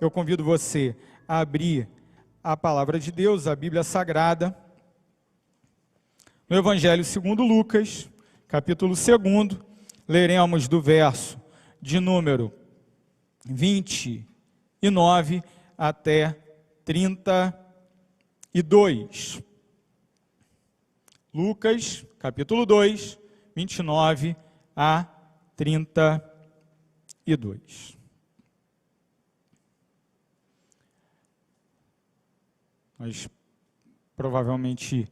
eu convido você a abrir a palavra de Deus, a Bíblia Sagrada, no Evangelho segundo Lucas, capítulo 2, leremos do verso de número 29 até 32. Lucas, capítulo 2, 29 a 32. Nós provavelmente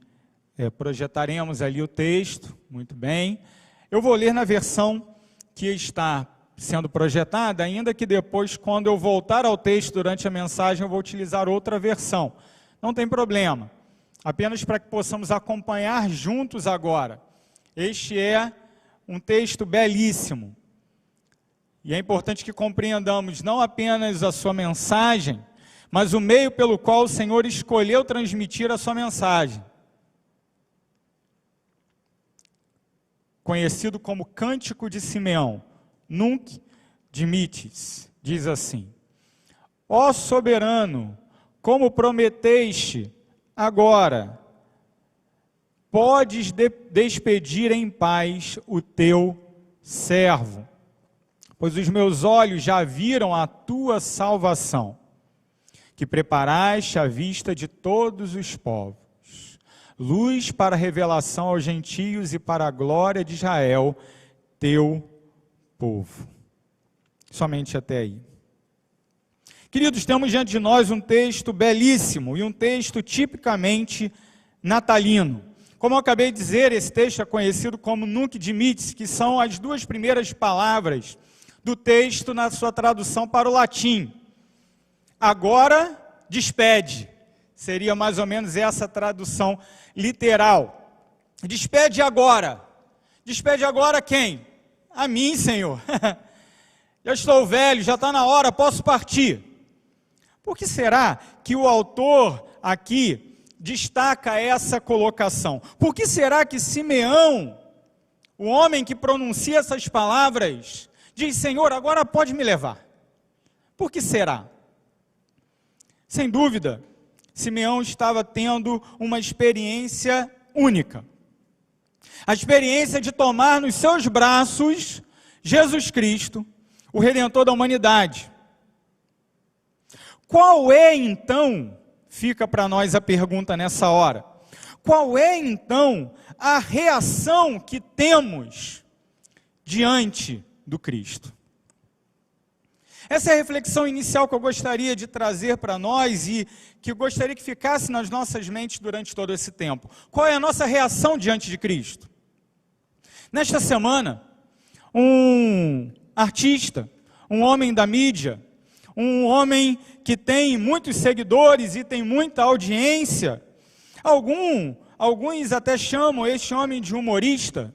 projetaremos ali o texto, muito bem. Eu vou ler na versão que está sendo projetada, ainda que depois, quando eu voltar ao texto durante a mensagem, eu vou utilizar outra versão. Não tem problema, apenas para que possamos acompanhar juntos agora. Este é um texto belíssimo, e é importante que compreendamos não apenas a sua mensagem, mas o meio pelo qual o Senhor escolheu transmitir a sua mensagem. Conhecido como Cântico de Simeão, Nunc Dimittis, diz assim: Ó soberano, como prometeste, agora podes despedir em paz o teu servo, pois os meus olhos já viram a tua salvação, que preparaste à vista de todos os povos, luz para a revelação aos gentios e para a glória de Israel, teu povo. Somente até aí. Queridos, temos diante de nós um texto belíssimo e um texto tipicamente natalino. Como eu acabei de dizer, esse texto é conhecido como Nunc Dimittis, que são as duas primeiras palavras do texto na sua tradução para o latim. Agora, despede. Seria mais ou menos essa tradução literal. Despede agora. Despede agora quem? A mim, Senhor. Já estou velho, já está na hora, posso partir. Por que será que o autor aqui destaca essa colocação? Por que será que Simeão, o homem que pronuncia essas palavras, diz: Senhor, agora pode me levar? Por que será? Sem dúvida, Simeão estava tendo uma experiência única. A experiência de tomar nos seus braços Jesus Cristo, o Redentor da humanidade. Qual é então, fica para nós a pergunta nessa hora, qual é então a reação que temos diante do Cristo? Essa é a reflexão inicial que eu gostaria de trazer para nós e que eu gostaria que ficasse nas nossas mentes durante todo esse tempo. Qual é a nossa reação diante de Cristo? Nesta semana, um artista, um homem da mídia, um homem que tem muitos seguidores e tem muita audiência, alguns até chamam este homem de humorista,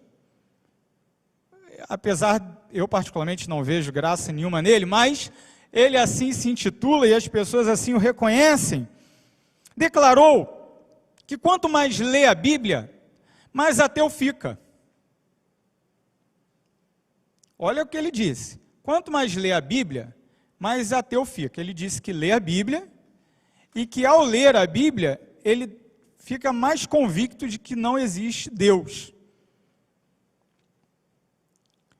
apesar eu particularmente não vejo graça nenhuma nele, mas ele assim se intitula e as pessoas assim o reconhecem, declarou que quanto mais lê a Bíblia, mais ateu fica. Olha o que ele disse: quanto mais lê a Bíblia, mais ateu fica. Ele disse que lê a Bíblia e que ao ler a Bíblia, ele fica mais convicto de que não existe Deus.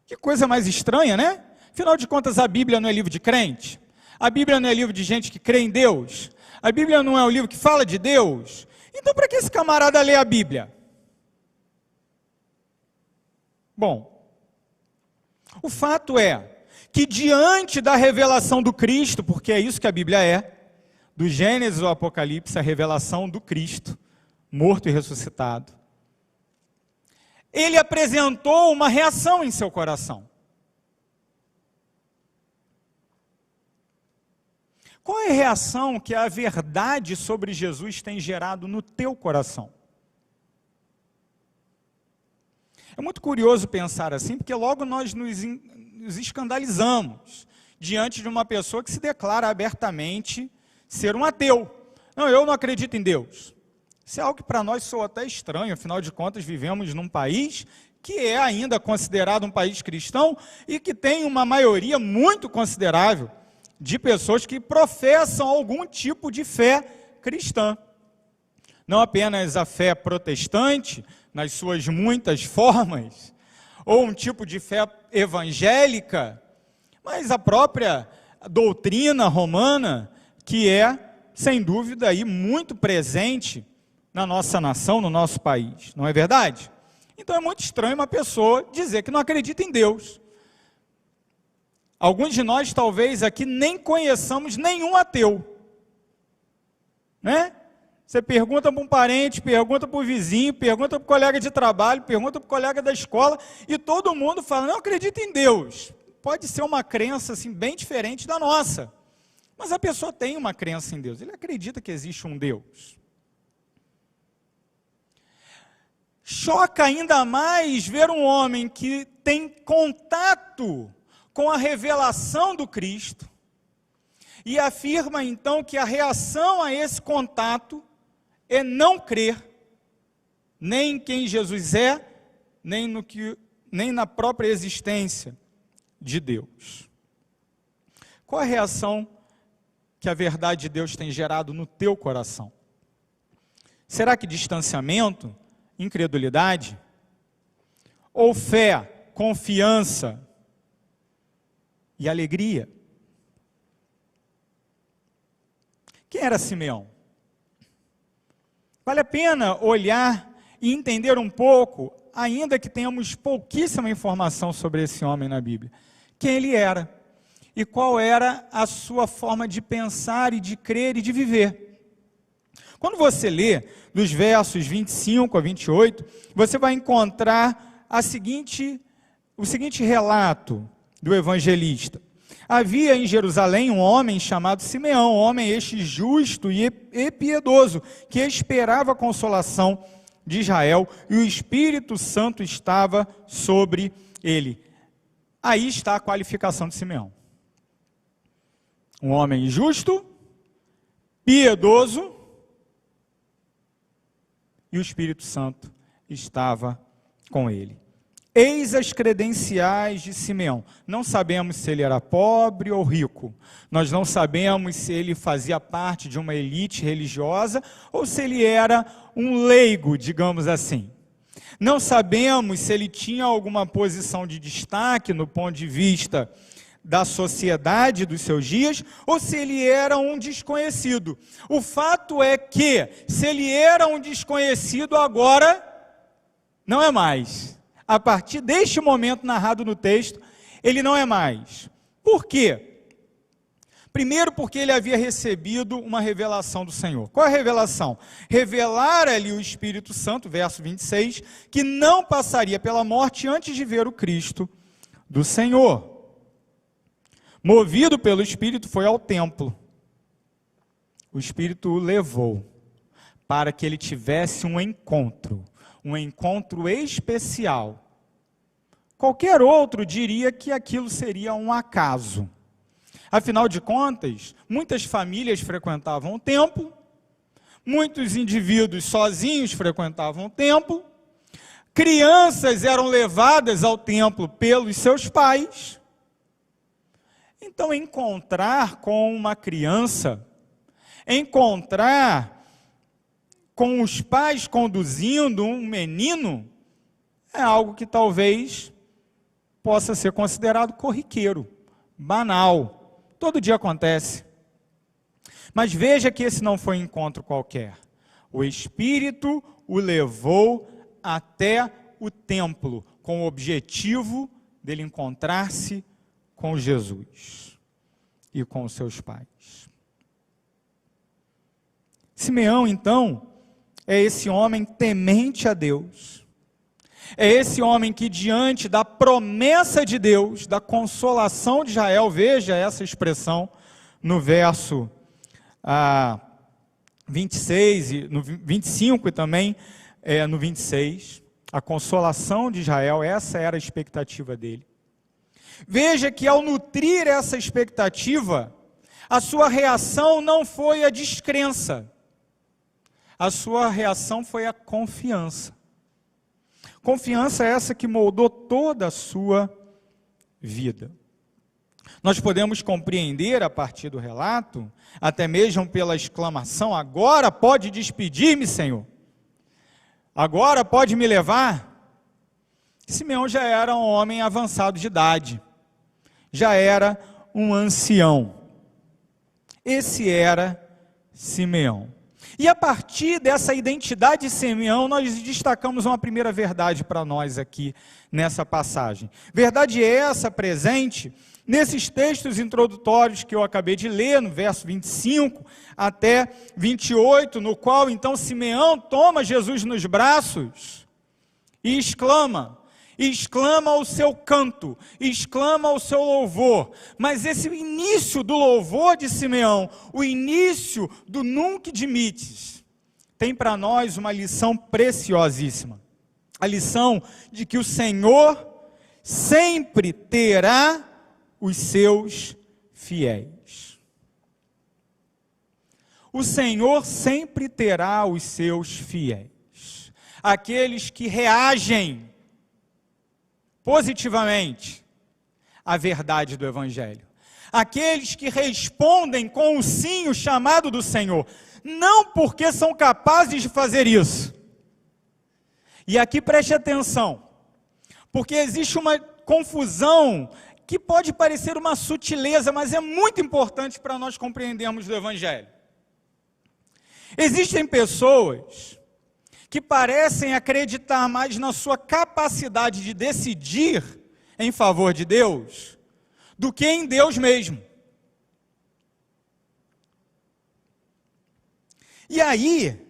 Que coisa mais estranha, né? Afinal de contas, a Bíblia não é livro de crente? A Bíblia não é livro de gente que crê em Deus? A Bíblia não é um livro que fala de Deus? Então, para que esse camarada lê a Bíblia? Bom, o fato é que diante da revelação do Cristo, porque é isso que a Bíblia é, do Gênesis ao Apocalipse, a revelação do Cristo, morto e ressuscitado, ele apresentou uma reação em seu coração. Qual é a reação que a verdade sobre Jesus tem gerado no teu coração? É muito curioso pensar assim, porque logo nós nos escandalizamos diante de uma pessoa que se declara abertamente ser um ateu. Não, eu não acredito em Deus. Isso é algo que para nós soa até estranho, afinal de contas vivemos num país que é ainda considerado um país cristão e que tem uma maioria muito considerável de pessoas que professam algum tipo de fé cristã. Não apenas a fé protestante, nas suas muitas formas, ou um tipo de fé evangélica, mas a própria doutrina romana, que é, sem dúvida, aí, muito presente na nossa nação, no nosso país, não é verdade? Então é muito estranho uma pessoa dizer que não acredita em Deus. Alguns de nós, talvez, aqui nem conheçamos nenhum ateu, né? Você pergunta para um parente, pergunta para o vizinho, pergunta para o colega de trabalho, pergunta para o colega da escola, e todo mundo fala, não acredita em Deus. Pode ser uma crença assim, bem diferente da nossa, mas a pessoa tem uma crença em Deus, ele acredita que existe um Deus. Choca ainda mais ver um homem que tem contato com a revelação do Cristo, e afirma então que a reação a esse contato é não crer, nem em quem Jesus é, nem na própria existência de Deus. Qual a reação que a verdade de Deus tem gerado no teu coração? Será que distanciamento, incredulidade? Ou fé, confiança e alegria? Quem era Simeão? Vale a pena olhar e entender um pouco, ainda que tenhamos pouquíssima informação sobre esse homem na Bíblia, quem ele era e qual era a sua forma de pensar e de crer e de viver. Quando você lê dos versos 25 a 28, você vai encontrar o seguinte relato do evangelista. Havia em Jerusalém um homem chamado Simeão, um homem este justo e piedoso, que esperava a consolação de Israel, e o Espírito Santo estava sobre ele. Aí está a qualificação de Simeão. Um homem justo, piedoso, e o Espírito Santo estava com ele. Eis as credenciais de Simeão. Não sabemos se ele era pobre ou rico. Nós não sabemos se ele fazia parte de uma elite religiosa ou se ele era um leigo, digamos assim. Não sabemos se ele tinha alguma posição de destaque no ponto de vista da sociedade dos seus dias ou se ele era um desconhecido. O fato é que, se ele era um desconhecido, agora não é mais. A partir deste momento narrado no texto, ele não é mais. Por quê? Primeiro, porque ele havia recebido uma revelação do Senhor. Qual é a revelação? Revelar-lhe o Espírito Santo, verso 26, que não passaria pela morte antes de ver o Cristo do Senhor. Movido pelo Espírito, foi ao templo. O Espírito o levou para que ele tivesse um encontro especial. Qualquer outro diria que aquilo seria um acaso. Afinal de contas, muitas famílias frequentavam o templo, muitos indivíduos sozinhos frequentavam o templo, crianças eram levadas ao templo pelos seus pais. Então, encontrar com uma criança, encontrar com os pais conduzindo um menino, é algo que talvez possa ser considerado corriqueiro, banal. Todo dia acontece. Mas veja que esse não foi um encontro qualquer. O Espírito o levou até o templo, com o objetivo dele encontrar-se com Jesus e com os seus pais. Simeão, então, é esse homem temente a Deus. É esse homem que, diante da promessa de Deus, da consolação de Israel, veja essa expressão no verso 26, no 25 e também no 26, a consolação de Israel, essa era a expectativa dele. Veja que ao nutrir essa expectativa, a sua reação não foi a descrença, a sua reação foi a confiança. Confiança essa que moldou toda a sua vida. Nós podemos compreender a partir do relato, até mesmo pela exclamação: agora pode despedir-me, Senhor, agora pode me levar. Simeão já era um homem avançado de idade, já era um ancião. Esse era Simeão. E a partir dessa identidade de Simeão, nós destacamos uma primeira verdade para nós aqui nessa passagem. Verdade essa presente nesses textos introdutórios que eu acabei de ler, no verso 25 até 28, no qual então Simeão toma Jesus nos braços e exclama o seu canto, exclama o seu louvor. Mas esse início do louvor de Simeão, o início do Nunc Dimittis, tem para nós uma lição preciosíssima. A lição de que o Senhor sempre terá os seus fiéis. O Senhor sempre terá os seus fiéis. Aqueles que reagem positivamente à verdade do Evangelho. Aqueles que respondem com o sim, o chamado do Senhor, não porque são capazes de fazer isso. E aqui preste atenção, porque existe uma confusão que pode parecer uma sutileza, mas é muito importante para nós compreendermos do Evangelho. Existem pessoas que parecem acreditar mais na sua capacidade de decidir em favor de Deus, do que em Deus mesmo. E aí,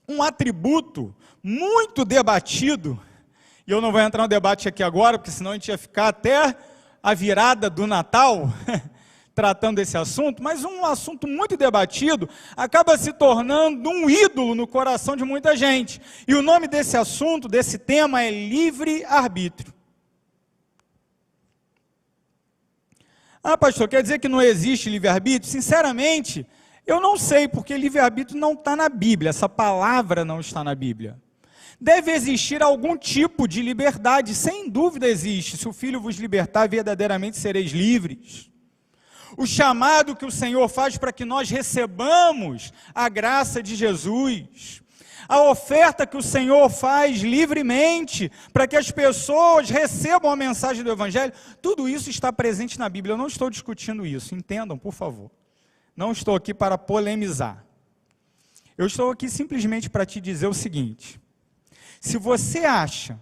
um atributo muito debatido, e eu não vou entrar no debate aqui agora, porque senão a gente ia ficar até a virada do Natal, tratando desse assunto, mas um assunto muito debatido, acaba se tornando um ídolo no coração de muita gente. E o nome desse assunto, desse tema, é livre-arbítrio. Ah, pastor, quer dizer que não existe livre-arbítrio? Sinceramente, eu não sei, porque livre-arbítrio não está na Bíblia, essa palavra não está na Bíblia. Deve existir algum tipo de liberdade, sem dúvida existe. Se o Filho vos libertar, verdadeiramente sereis livres. O chamado que o Senhor faz para que nós recebamos a graça de Jesus, a oferta que o Senhor faz livremente para que as pessoas recebam a mensagem do Evangelho, tudo isso está presente na Bíblia. Eu não estou discutindo isso, entendam, por favor. Não estou aqui para polemizar. Eu estou aqui simplesmente para te dizer o seguinte: se você acha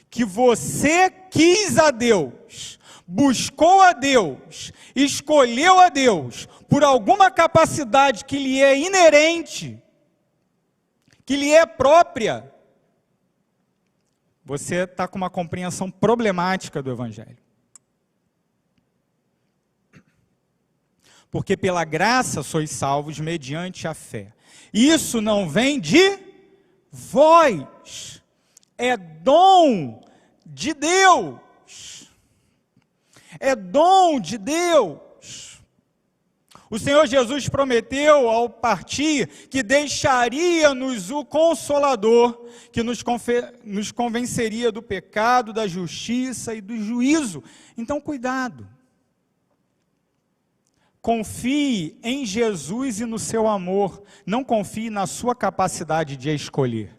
que você quis a Deus, buscou a Deus, escolheu a Deus por alguma capacidade que lhe é inerente, que lhe é própria, você está com uma compreensão problemática do Evangelho. Porque pela graça sois salvos mediante a fé. Isso não vem de vós, é dom de Deus. É dom de Deus. O Senhor Jesus prometeu ao partir que deixaria-nos o Consolador, que nos convenceria do pecado, da justiça e do juízo. Então, cuidado. Confie em Jesus e no seu amor. Não confie na sua capacidade de escolher.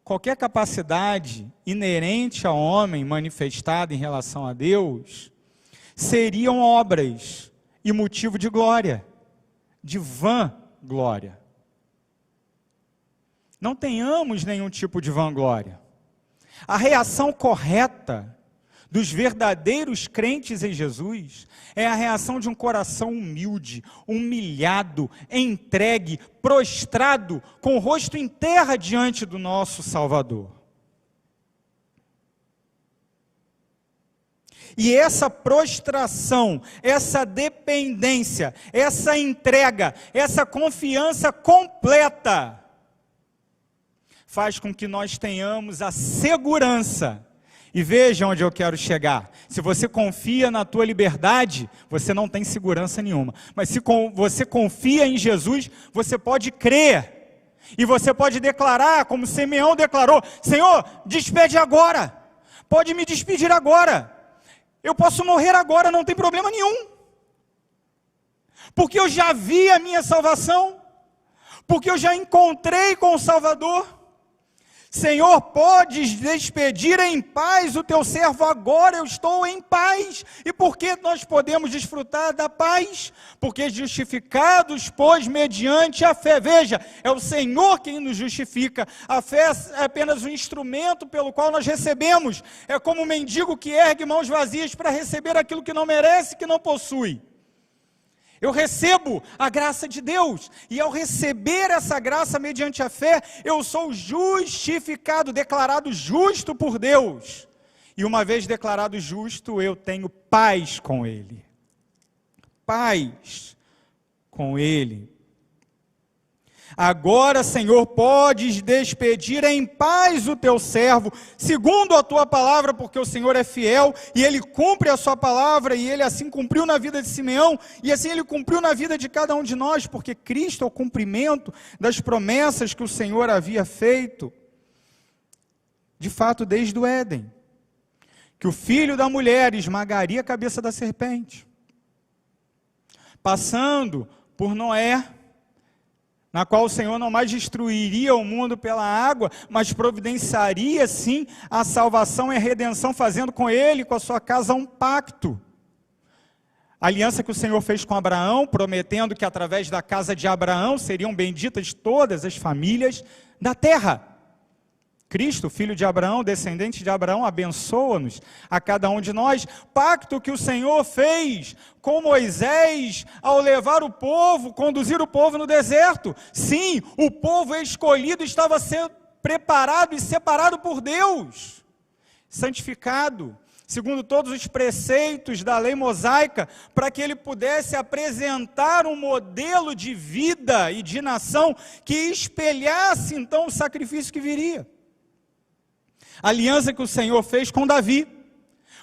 Qualquer capacidade inerente ao homem manifestada em relação a Deus, seriam obras e motivo de glória, de vã glória. Não tenhamos nenhum tipo de vanglória. A reação correta dos verdadeiros crentes em Jesus é a reação de um coração humilde, humilhado, entregue, prostrado, com o rosto em terra diante do nosso Salvador. E essa prostração, essa dependência, essa entrega, essa confiança completa, faz com que nós tenhamos a segurança. E veja onde eu quero chegar. Se você confia na tua liberdade, você não tem segurança nenhuma. Mas se você confia em Jesus, você pode crer. E você pode declarar, como Simeão declarou: Senhor, despede agora. pode me despedir agora. Eu posso morrer agora, não tem problema nenhum. Porque eu já vi a minha salvação. Porque eu já encontrei com o Salvador. Senhor, podes despedir em paz o teu servo, agora eu estou em paz. E por que nós podemos desfrutar da paz? Porque justificados, pois, mediante a fé. Veja, é o Senhor quem nos justifica. A fé é apenas um instrumento pelo qual nós recebemos. É como um mendigo que ergue mãos vazias para receber aquilo que não merece, que não possui. Eu recebo a graça de Deus, e ao receber essa graça mediante a fé, eu sou justificado, declarado justo por Deus. E uma vez declarado justo, eu tenho paz com Ele. Paz com Ele. Agora, Senhor, podes despedir em paz o teu servo, segundo a tua palavra, porque o Senhor é fiel, e Ele cumpre a sua palavra, e Ele assim cumpriu na vida de Simeão, e assim Ele cumpriu na vida de cada um de nós, porque Cristo é o cumprimento das promessas que o Senhor havia feito, de fato, desde o Éden, que o filho da mulher esmagaria a cabeça da serpente, passando por Noé, na qual o Senhor não mais destruiria o mundo pela água, mas providenciaria sim a salvação e a redenção, fazendo com ele, com a sua casa, um pacto. A aliança que o Senhor fez com Abraão, prometendo que através da casa de Abraão seriam benditas todas as famílias da terra. Cristo, filho de Abraão, descendente de Abraão, abençoa-nos a cada um de nós. Pacto que o Senhor fez com Moisés ao levar o povo, conduzir o povo no deserto. Sim, o povo escolhido estava sendo preparado e separado por Deus, santificado, segundo todos os preceitos da lei mosaica, para que ele pudesse apresentar um modelo de vida e de nação que espelhasse então o sacrifício que viria. A aliança que o Senhor fez com Davi,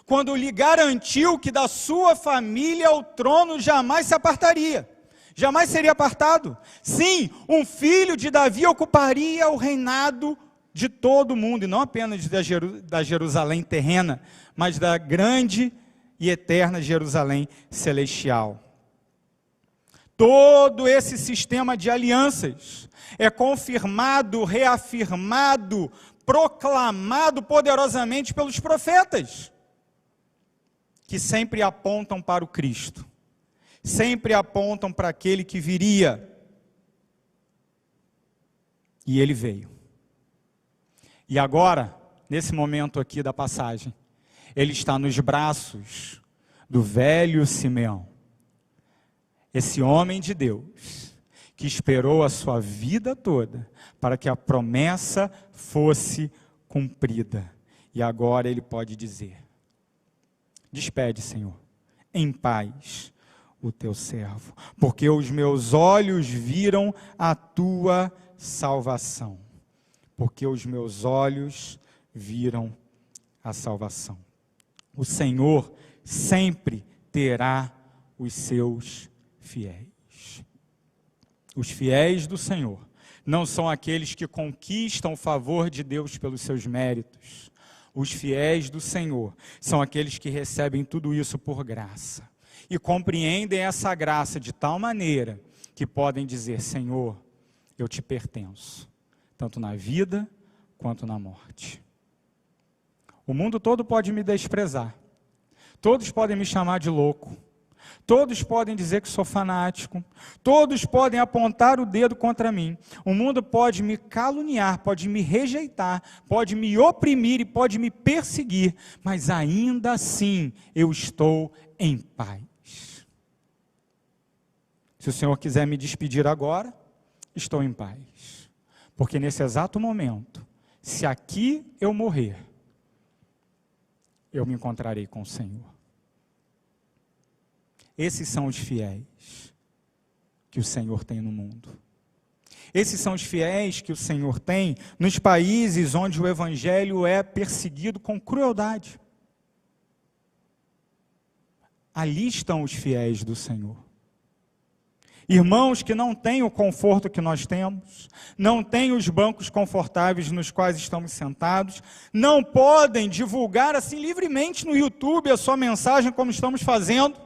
quando lhe garantiu que da sua família o trono jamais se apartaria, jamais seria apartado. Sim, um filho de Davi ocuparia o reinado de todo o mundo, e não apenas da Jerusalém terrena, mas da grande e eterna Jerusalém celestial. Todo esse sistema de alianças é confirmado, reafirmado, proclamado poderosamente pelos profetas, que sempre apontam para o Cristo, sempre apontam para aquele que viria, e ele veio. E agora, nesse momento aqui da passagem, ele está nos braços do velho Simeão, esse homem de Deus, que esperou a sua vida toda para que a promessa fosse cumprida. E agora ele pode dizer: despede, Senhor, em paz o teu servo, porque os meus olhos viram a tua salvação. Porque os meus olhos viram a salvação. O Senhor sempre terá os seus fiéis. Os fiéis do Senhor não são aqueles que conquistam o favor de Deus pelos seus méritos. Os fiéis do Senhor são aqueles que recebem tudo isso por graça e compreendem essa graça de tal maneira que podem dizer: Senhor, eu te pertenço, tanto na vida quanto na morte. O mundo todo pode me desprezar, todos podem me chamar de louco, todos podem dizer que sou fanático, todos podem apontar o dedo contra mim, o mundo pode me caluniar, pode me rejeitar, pode me oprimir e pode me perseguir, mas ainda assim eu estou em paz. Se o Senhor quiser me despedir agora, estou em paz, porque nesse exato momento, se aqui eu morrer, eu me encontrarei com o Senhor. Esses são os fiéis que o Senhor tem no mundo. Esses são os fiéis que o Senhor tem nos países onde o Evangelho é perseguido com crueldade. Ali estão os fiéis do Senhor. Irmãos que não têm o conforto que nós temos, não têm os bancos confortáveis nos quais estamos sentados, não podem divulgar assim livremente no YouTube a sua mensagem como estamos fazendo,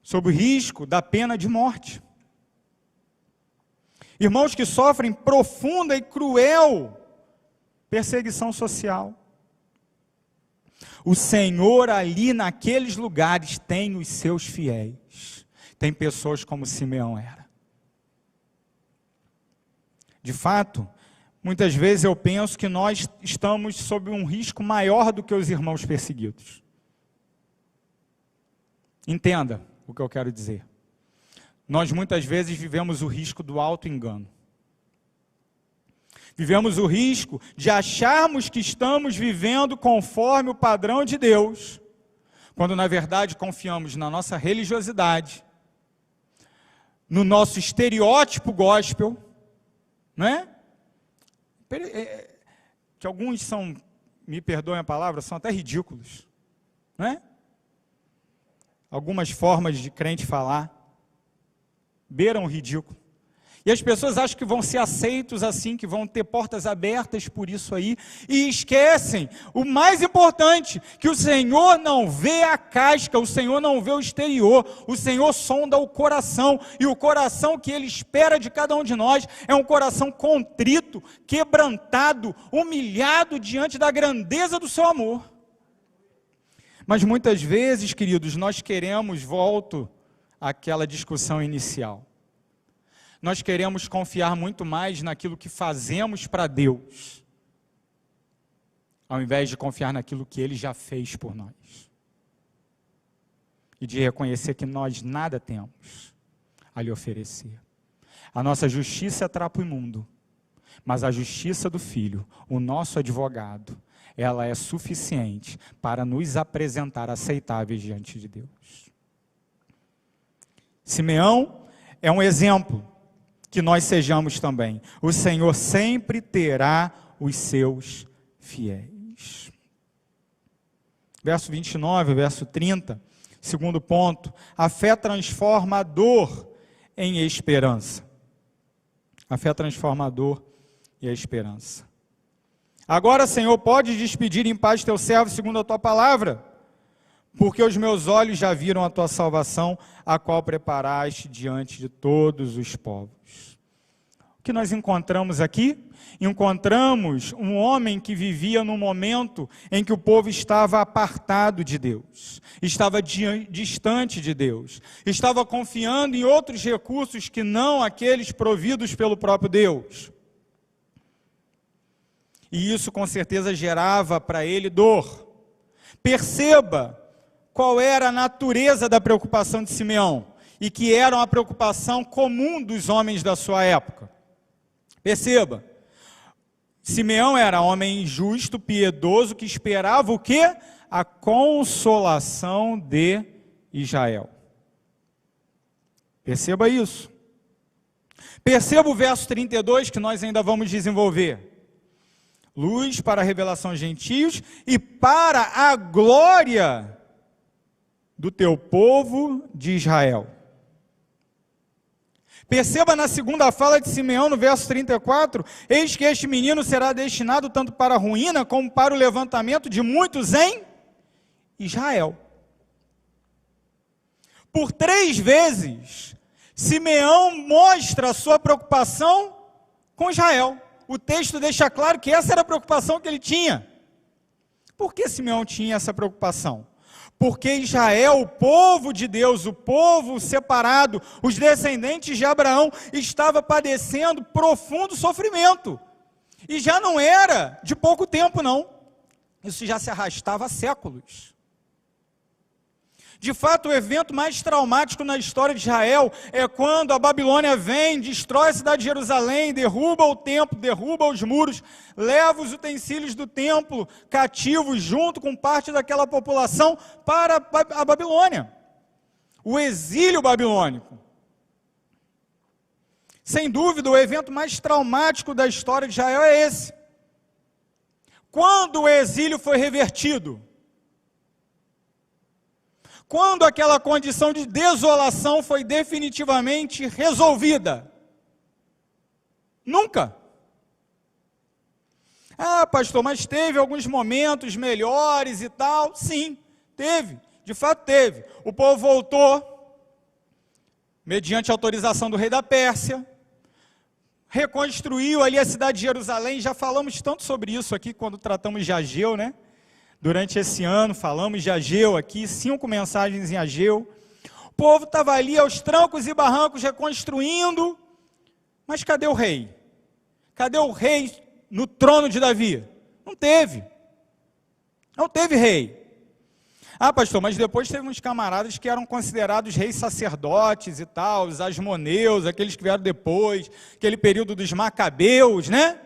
sob o risco da pena de morte. Irmãos que sofrem profunda e cruel perseguição social. O Senhor ali naqueles lugares tem os seus fiéis. Tem pessoas como Simeão era. De fato, muitas vezes eu penso que nós estamos sob um risco maior do que os irmãos perseguidos. Entenda o que eu quero dizer. Nós muitas vezes vivemos o risco do auto-engano. Vivemos o risco de acharmos que estamos vivendo conforme o padrão de Deus, quando na verdade confiamos na nossa religiosidade, no nosso estereótipo gospel, né? Que alguns são, me perdoem a palavra, são até ridículos, né? Algumas formas de crente falar beiram o ridículo. E as pessoas acham que vão ser aceitos assim, que vão ter portas abertas por isso aí, e esquecem o mais importante, que o Senhor não vê a casca, o Senhor não vê o exterior, o Senhor sonda o coração, e o coração que Ele espera de cada um de nós é um coração contrito, quebrantado, humilhado diante da grandeza do seu amor. Mas muitas vezes, queridos, nós queremos, volto àquela discussão inicial, nós queremos confiar muito mais naquilo que fazemos para Deus, ao invés de confiar naquilo que Ele já fez por nós. E de reconhecer que nós nada temos a lhe oferecer. A nossa justiça é trapo imundo, mas a justiça do Filho, o nosso advogado, ela é suficiente para nos apresentar aceitáveis diante de Deus. Simeão é um exemplo que nós sejamos também. O Senhor sempre terá os seus fiéis. Verso 29, verso 30, segundo ponto, a fé transforma a dor em esperança. A fé transforma a dor e a esperança. Agora, Senhor, podes despedir em paz teu servo segundo a tua palavra, porque os meus olhos já viram a tua salvação, a qual preparaste diante de todos os povos. O que nós encontramos aqui? Encontramos um homem que vivia num momento em que o povo estava apartado de Deus, estava distante de Deus, estava confiando em outros recursos que não aqueles providos pelo próprio Deus. E isso com certeza gerava para ele dor. Perceba qual era a natureza da preocupação de Simeão, e que era uma preocupação comum dos homens da sua época. Perceba, Simeão era homem justo, piedoso, que esperava o quê? A consolação de Israel. Perceba isso. Perceba o verso 32 que nós ainda vamos desenvolver. Luz para a revelação aos gentios e para a glória do teu povo de Israel. Perceba na segunda fala de Simeão, no verso 34, eis que este menino será destinado tanto para a ruína, como para o levantamento de muitos em Israel. Por 3 vezes, Simeão mostra a sua preocupação com Israel. O texto deixa claro que essa era a preocupação que ele tinha. Por que Simeão tinha essa preocupação? Porque Israel, o povo de Deus, o povo separado, os descendentes de Abraão, estava padecendo profundo sofrimento. E já não era de pouco tempo, não. Isso já se arrastava há séculos. De fato, o evento mais traumático na história de Israel é quando a Babilônia vem, destrói a cidade de Jerusalém, derruba o templo, derruba os muros, leva os utensílios do templo cativos junto com parte daquela população para a Babilônia. O exílio babilônico. Sem dúvida, o evento mais traumático da história de Israel é esse. Quando o exílio foi revertido? Quando aquela condição de desolação foi definitivamente resolvida? Nunca. Ah, pastor, mas teve alguns momentos melhores e tal. Sim, teve, de fato teve. O povo voltou, mediante autorização do rei da Pérsia, reconstruiu ali a cidade de Jerusalém. Já falamos tanto sobre isso aqui quando tratamos de Ageu, né? Durante esse ano falamos de Ageu aqui, 5 mensagens em Ageu. O povo estava ali aos trancos e barrancos reconstruindo, mas cadê o rei? Cadê o rei no trono de Davi? Não teve. Não teve rei. Ah, pastor, mas depois teve uns camaradas que eram considerados reis sacerdotes e tal, os asmoneus, aqueles que vieram depois, aquele período dos macabeus, né?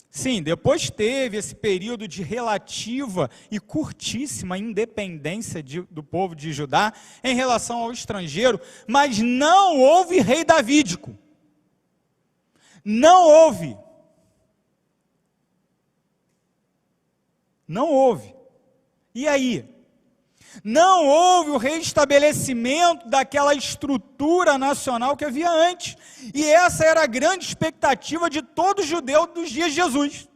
Sim, depois teve esse período de relativa e curtíssima independência do povo de Judá em relação ao estrangeiro, mas não houve rei davídico. Não houve. Não houve. E aí? Não houve o reestabelecimento daquela estrutura nacional que havia antes. E essa era a grande expectativa de todo judeu dos dias de Jesus.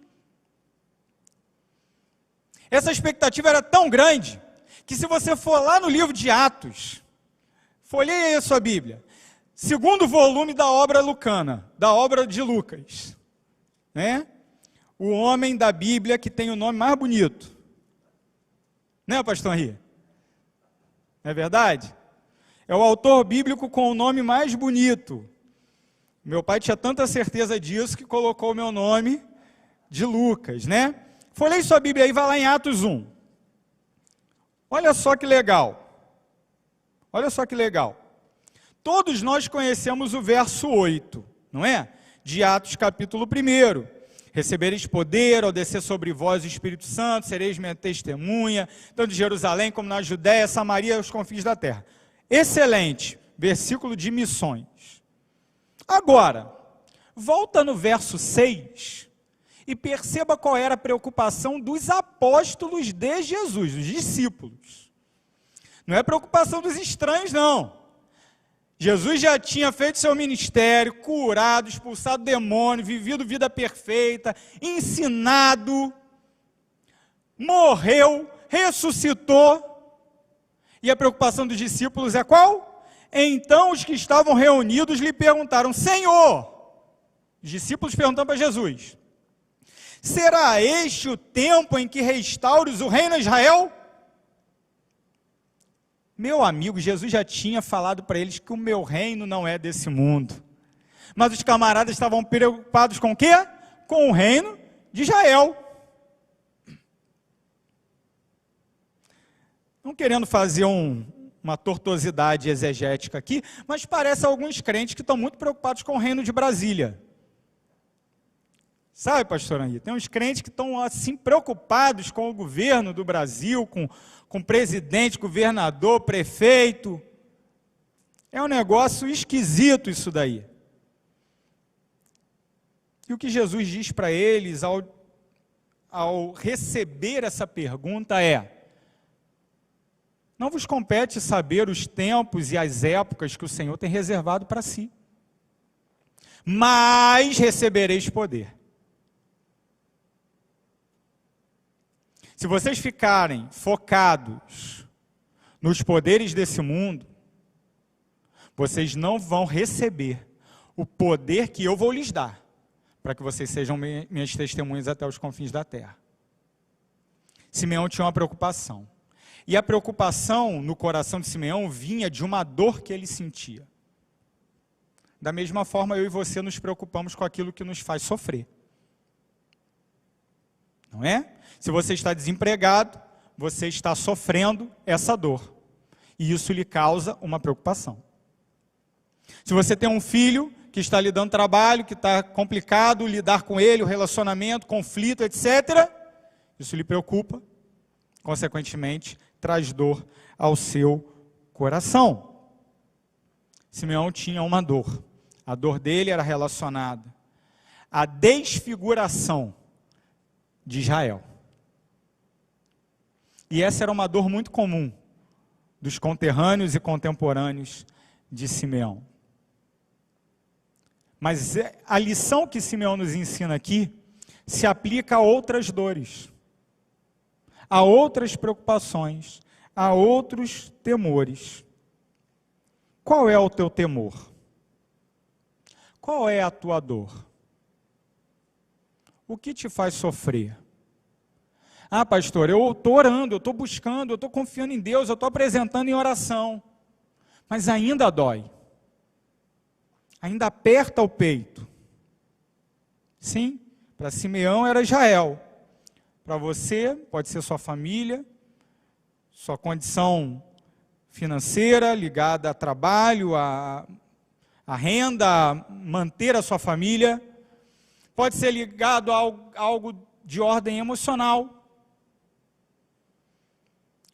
Essa expectativa era tão grande, que se você for lá no livro de Atos, folheie aí a sua Bíblia, segundo volume da obra lucana, da obra de Lucas, né? O homem da Bíblia que tem o nome mais bonito. Né, pastor Henri? Não é verdade? É o autor bíblico com o nome mais bonito. Meu pai tinha tanta certeza disso que colocou o meu nome de Lucas, né? Folheie sua Bíblia aí, vai lá em Atos 1. Olha só que legal. Olha só que legal. Todos nós conhecemos o verso 8, não é? De Atos capítulo 1. Recebereis poder ao descer sobre vós o Espírito Santo, sereis minha testemunha, tanto de Jerusalém como na Judéia, Samaria e os confins da terra. Excelente, versículo de missões. Agora, volta no verso 6 e perceba qual era a preocupação dos apóstolos de Jesus, dos discípulos. Não é preocupação dos estranhos, não. Jesus já tinha feito seu ministério, curado, expulsado demônio, vivido vida perfeita, ensinado, morreu, ressuscitou. E a preocupação dos discípulos é qual? Então os que estavam reunidos lhe perguntaram: Senhor, os discípulos perguntam para Jesus, será este o tempo em que restaures o reino a Israel? Meu amigo, Jesus já tinha falado para eles que o meu reino não é desse mundo. Mas os camaradas estavam preocupados com o quê? Com o reino de Israel. Não querendo fazer uma tortuosidade exegética aqui, mas parece alguns crentes que estão muito preocupados com o reino de Brasília. Sabe, pastor Henri? Tem uns crentes que estão assim preocupados com o governo do Brasil, com presidente, governador, prefeito. É um negócio esquisito isso daí. E o que Jesus diz para eles ao receber essa pergunta é: não vos compete saber os tempos e as épocas que o Senhor tem reservado para si, mas recebereis poder. Se vocês ficarem focados nos poderes desse mundo, vocês não vão receber o poder que eu vou lhes dar, para que vocês sejam minhas testemunhas até os confins da terra. Simeão tinha uma preocupação. E a preocupação no coração de Simeão vinha de uma dor que ele sentia. Da mesma forma, eu e você nos preocupamos com aquilo que nos faz sofrer. Não é? Se você está desempregado, você está sofrendo essa dor. E isso lhe causa uma preocupação. Se você tem um filho que está lhe dando trabalho, que está complicado lidar com ele, o relacionamento, conflito, etc., isso lhe preocupa, consequentemente, traz dor ao seu coração. Simeão tinha uma dor. A dor dele era relacionada à desfiguração de Israel. E essa era uma dor muito comum dos conterrâneos e contemporâneos de Simeão. Mas a lição que Simeão nos ensina aqui se aplica a outras dores, a outras preocupações, a outros temores. Qual é o teu temor? Qual é a tua dor? O que te faz sofrer? Ah, pastor, eu estou orando, eu estou buscando, eu estou confiando em Deus, eu estou apresentando em oração, mas ainda dói, ainda aperta o peito. Sim, para Simeão era Israel, para você pode ser sua família, sua condição financeira ligada a trabalho, a renda, a manter a sua família, pode ser ligado a algo de ordem emocional.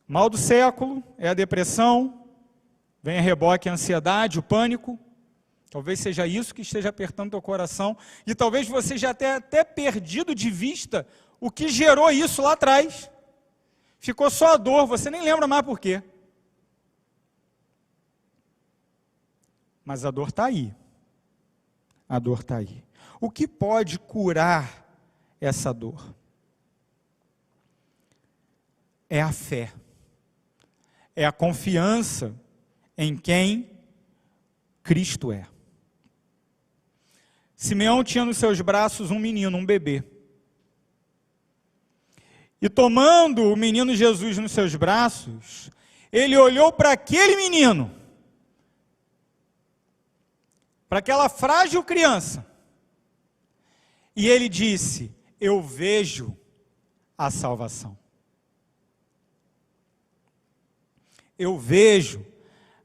Mal do século é a depressão, vem a reboque a ansiedade, o pânico. Talvez seja isso que esteja apertando teu coração, e talvez você já tenha até perdido de vista o que gerou isso lá atrás. Ficou só a dor, você nem lembra mais por quê. Mas a dor está aí. A dor está aí. O que pode curar essa dor? É a fé. É a confiança em quem Cristo é. Simeão tinha nos seus braços um menino, um bebê. E tomando o menino Jesus nos seus braços, ele olhou para aquele menino, para aquela frágil criança, e ele disse: eu vejo a salvação. Eu vejo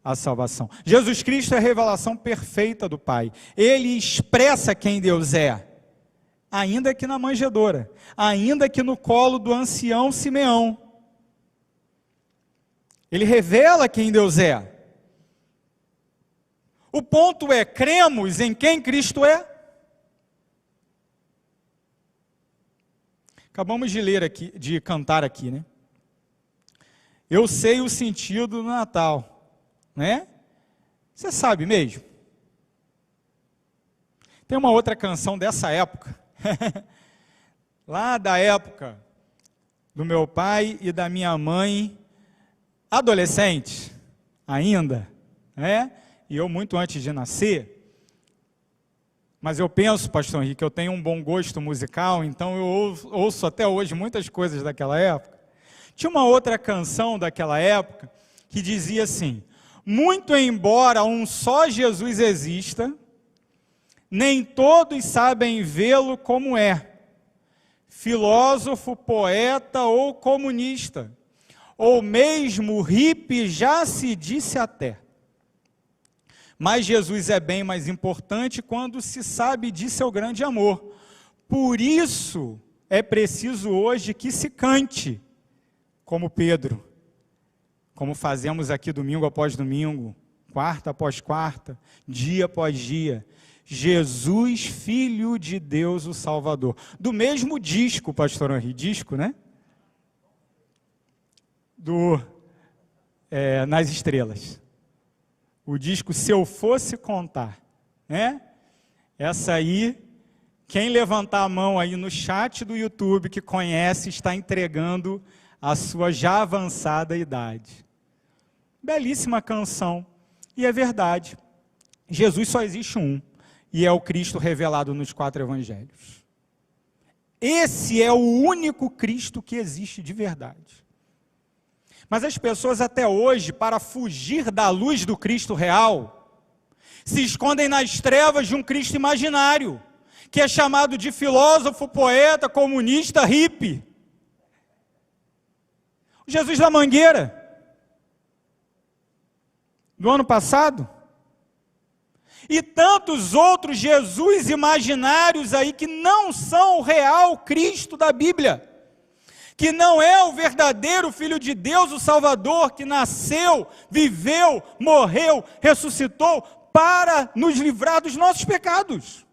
a salvação. Jesus Cristo é a revelação perfeita do Pai. Ele expressa quem Deus é, ainda que na manjedoura, ainda que no colo do ancião Simeão. Ele revela quem Deus é. O ponto é, cremos em quem Cristo é? Acabamos de ler aqui, de cantar aqui, né? Eu sei o sentido do Natal, né? Você sabe mesmo? Tem uma outra canção dessa época, lá da época do meu pai e da minha mãe, adolescente ainda, né? E eu muito antes de nascer. Mas eu penso, pastor Henrique, que eu tenho um bom gosto musical, então eu ouço até hoje muitas coisas daquela época. Tinha uma outra canção daquela época que dizia assim: muito embora um só Jesus exista, nem todos sabem vê-lo como é. Filósofo, poeta ou comunista, ou mesmo hippie, já se disse até. Mas Jesus é bem mais importante quando se sabe de seu grande amor. Por isso é preciso hoje que se cante, como Pedro, como fazemos aqui domingo após domingo, quarta após quarta, dia após dia. Jesus, Filho de Deus, o Salvador. Do mesmo disco, pastor Henri, disco, né? Nas Estrelas. O disco Se Eu Fosse Contar, né? Essa aí, quem levantar a mão aí no chat do YouTube que conhece, está entregando a sua já avançada idade. Belíssima canção, e é verdade. Jesus só existe um, e é o Cristo revelado nos 4 evangelhos. Esse é o único Cristo que existe de verdade. Mas as pessoas até hoje, para fugir da luz do Cristo real, se escondem nas trevas de um Cristo imaginário, que é chamado de filósofo, poeta, comunista, hippie. O Jesus da Mangueira, do ano passado, e tantos outros Jesus imaginários aí que não são o real Cristo da Bíblia, que não é o verdadeiro Filho de Deus, o Salvador, que nasceu, viveu, morreu, ressuscitou para nos livrar dos nossos pecados.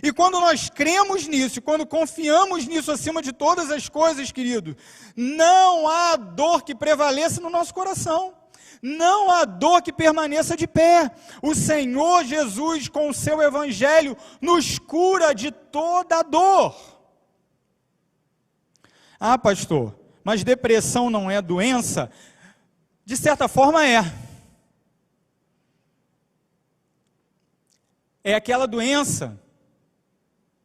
E quando nós cremos nisso, e quando confiamos nisso acima de todas as coisas, querido, não há dor que prevaleça no nosso coração. Não há dor que permaneça de pé. O Senhor Jesus, com o seu evangelho, nos cura de toda dor. Ah, pastor, mas depressão não é doença? De certa forma é. É aquela doença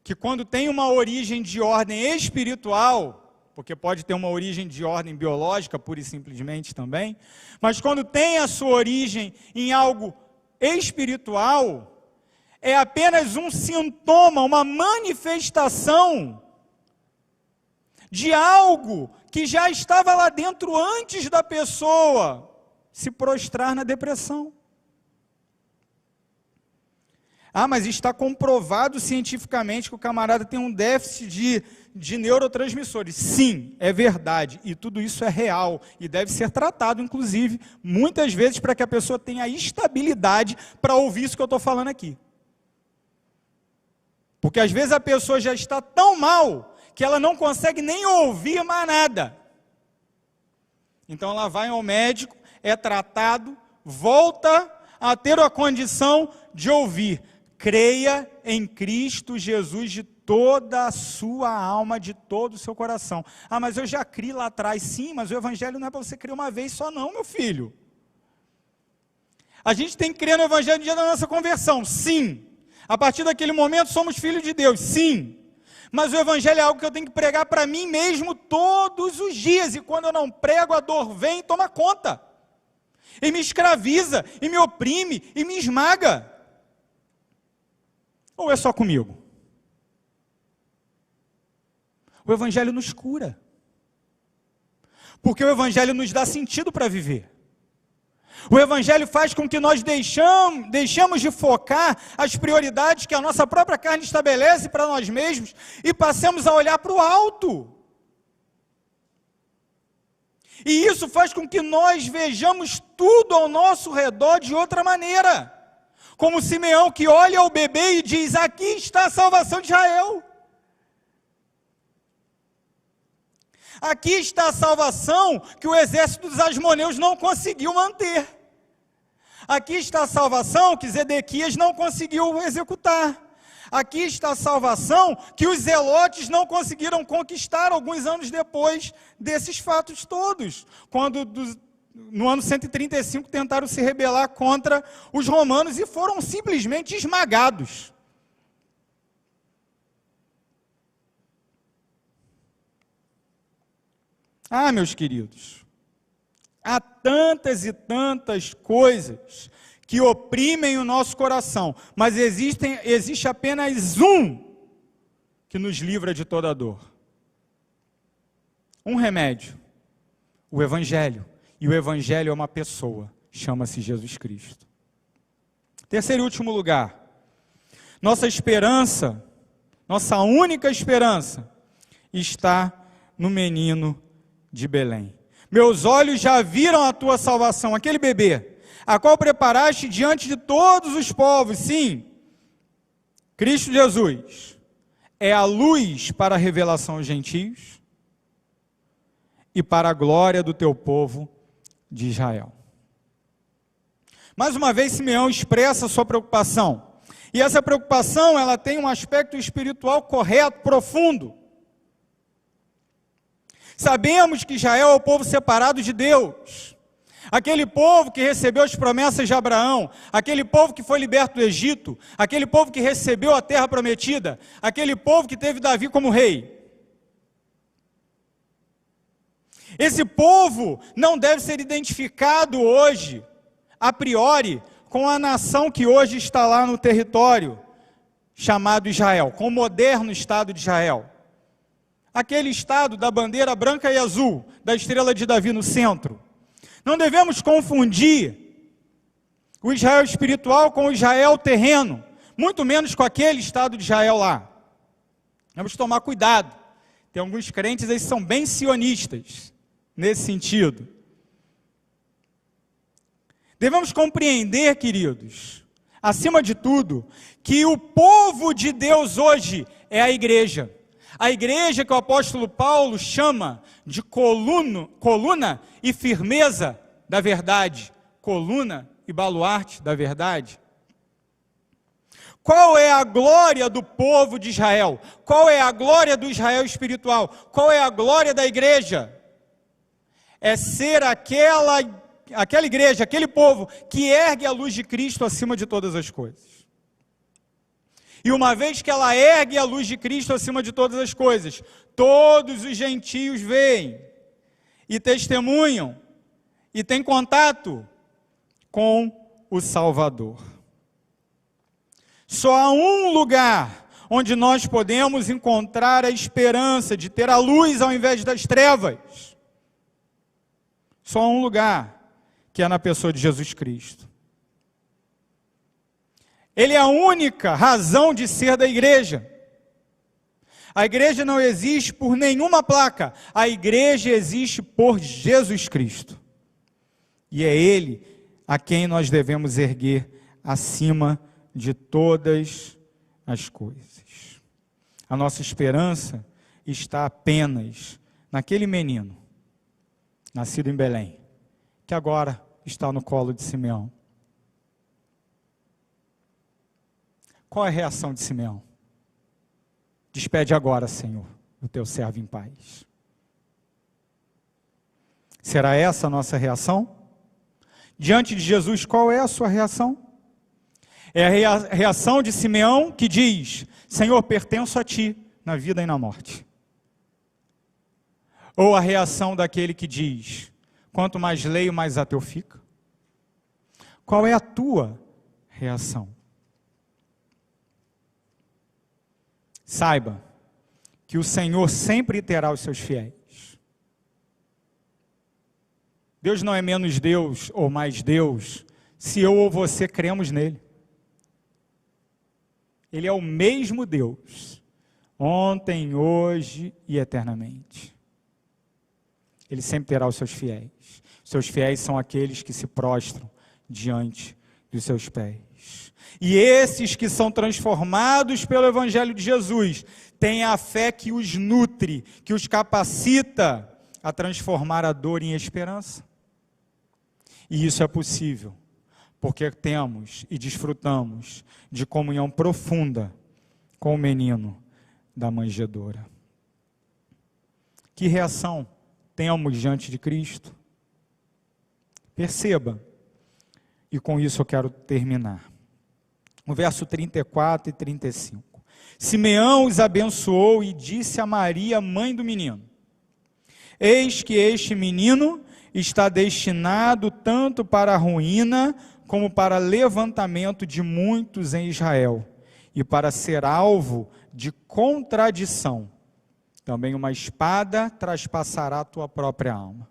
que, quando tem uma origem de ordem espiritual, porque pode ter uma origem de ordem biológica, pura e simplesmente também, mas quando tem a sua origem em algo espiritual, é apenas um sintoma, uma manifestação de algo que já estava lá dentro antes da pessoa se prostrar na depressão. Ah, mas está comprovado cientificamente que o camarada tem um déficit de neurotransmissores. Sim, é verdade, e tudo isso é real, e deve ser tratado, inclusive, muitas vezes, para que a pessoa tenha estabilidade para ouvir isso que eu estou falando aqui. Porque às vezes a pessoa já está tão mal, que ela não consegue nem ouvir mais nada. Então ela vai ao médico, é tratado, volta a ter a condição de ouvir. Creia em Cristo Jesus de toda a sua alma, de todo o seu coração. Ah, mas eu já criei lá atrás. Sim, mas o evangelho não é para você crer uma vez só não, meu filho. A gente tem que crer no evangelho no dia da nossa conversão. Sim. A partir daquele momento somos filhos de Deus. Sim. Mas o evangelho é algo que eu tenho que pregar para mim mesmo todos os dias. E quando eu não prego, a dor vem e toma conta. E me escraviza, e me oprime, e me esmaga. Ou é só comigo? O evangelho nos cura. Porque o evangelho nos dá sentido para viver. O evangelho faz com que nós deixamos de focar as prioridades que a nossa própria carne estabelece para nós mesmos e passemos a olhar para o alto. E isso faz com que nós vejamos tudo ao nosso redor de outra maneira. Como Simeão, que olha o bebê e diz: aqui está a salvação de Israel. Aqui está a salvação que o exército dos asmoneus não conseguiu manter. Aqui está a salvação que Zedequias não conseguiu executar. Aqui está a salvação que os zelotes não conseguiram conquistar alguns anos depois desses fatos todos. Quando no ano 135 tentaram se rebelar contra os romanos e foram simplesmente esmagados. Ah, meus queridos, há tantas e tantas coisas que oprimem o nosso coração, mas existe apenas um que nos livra de toda dor. Um remédio, o Evangelho. E o Evangelho é uma pessoa, chama-se Jesus Cristo. Terceiro e último lugar, nossa esperança, nossa única esperança, está no menino de Belém. Meus olhos já viram a tua salvação, aquele bebê, a qual preparaste diante de todos os povos. Sim, Cristo Jesus é a luz para a revelação aos gentios e para a glória do teu povo de Israel. Mais uma vez, Simeão expressa sua preocupação. E essa preocupação, ela tem um aspecto espiritual correto, profundo. Sabemos que Israel é o povo separado de Deus. Aquele povo que recebeu as promessas de Abraão, aquele povo que foi liberto do Egito, aquele povo que recebeu a terra prometida, aquele povo que teve Davi como rei. Esse povo não deve ser identificado hoje, a priori, com a nação que hoje está lá no território, chamado Israel, com o moderno Estado de Israel. Aquele Estado da bandeira branca e azul, da estrela de Davi no centro. Não devemos confundir o Israel espiritual com o Israel terreno, muito menos com aquele Estado de Israel lá. Vamos tomar cuidado. Tem alguns crentes aí que são bem sionistas, nesse sentido. Devemos compreender, queridos, acima de tudo, que o povo de Deus hoje é a igreja. A igreja que o apóstolo Paulo chama de coluna e firmeza da verdade, coluna e baluarte da verdade. Qual é a glória do povo de Israel? Qual é a glória do Israel espiritual? Qual é a glória da igreja? É ser aquela igreja, aquele povo que ergue a luz de Cristo acima de todas as coisas. E uma vez que ela ergue a luz de Cristo acima de todas as coisas, todos os gentios veem e testemunham e têm contato com o Salvador. Só há um lugar onde nós podemos encontrar a esperança de ter a luz ao invés das trevas. Só há um lugar, que é na pessoa de Jesus Cristo. Ele é a única razão de ser da igreja. A igreja não existe por nenhuma placa. A igreja existe por Jesus Cristo. E é Ele a quem nós devemos erguer acima de todas as coisas. A nossa esperança está apenas naquele menino, nascido em Belém, que agora está no colo de Simeão. Qual é a reação de Simeão? Despede agora, Senhor, o teu servo em paz. Será essa a nossa reação? Diante de Jesus, qual é a sua reação? É a reação de Simeão que diz: Senhor, pertenço a ti na vida e na morte. Ou a reação daquele que diz: quanto mais leio, mais ateu fica? Qual é a tua reação? Saiba que o Senhor sempre terá os seus fiéis. Deus não é menos Deus ou mais Deus se eu ou você cremos nele. Ele é o mesmo Deus, ontem, hoje e eternamente. Ele sempre terá os seus fiéis. Os seus fiéis são aqueles que se prostram diante dos seus pés. E esses que são transformados pelo Evangelho de Jesus, têm a fé que os nutre, que os capacita a transformar a dor em esperança. E isso é possível, porque temos e desfrutamos de comunhão profunda com o menino da manjedoura. Que reação temos diante de Cristo? Perceba, e com isso eu quero terminar. No verso 34 e 35. Simeão os abençoou e disse a Maria, mãe do menino: eis que este menino está destinado tanto para a ruína como para levantamento de muitos em Israel, e para ser alvo de contradição. Também uma espada traspassará a tua própria alma,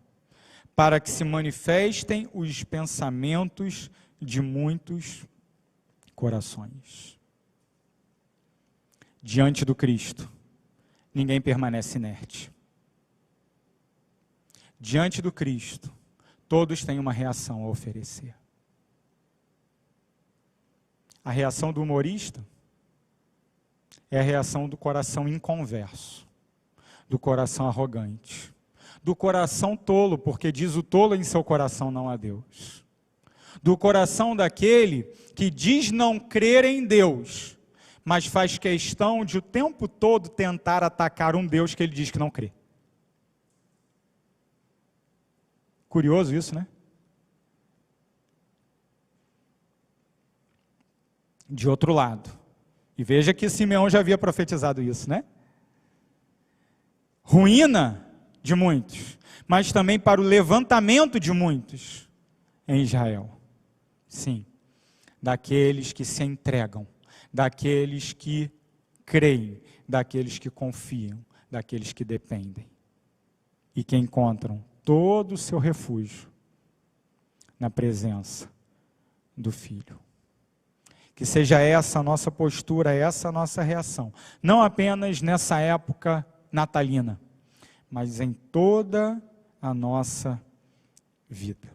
para que se manifestem os pensamentos de muitos corações. Diante do Cristo, ninguém permanece inerte. Diante do Cristo, todos têm uma reação a oferecer. A reação do humorista é a reação do coração inconverso, do coração arrogante, do coração tolo, porque diz o tolo em seu coração não há Deus, do coração daquele que diz não crer em Deus, mas faz questão de o tempo todo tentar atacar um Deus que ele diz que não crê. Curioso isso, né? De outro lado, e veja que Simeão já havia profetizado isso, né? Ruína de muitos, mas também para o levantamento de muitos em Israel. Sim, daqueles que se entregam, daqueles que creem, daqueles que confiam, daqueles que dependem e que encontram todo o seu refúgio na presença do Filho. Que seja essa a nossa postura, essa a nossa reação, não apenas nessa época natalina, mas em toda a nossa vida.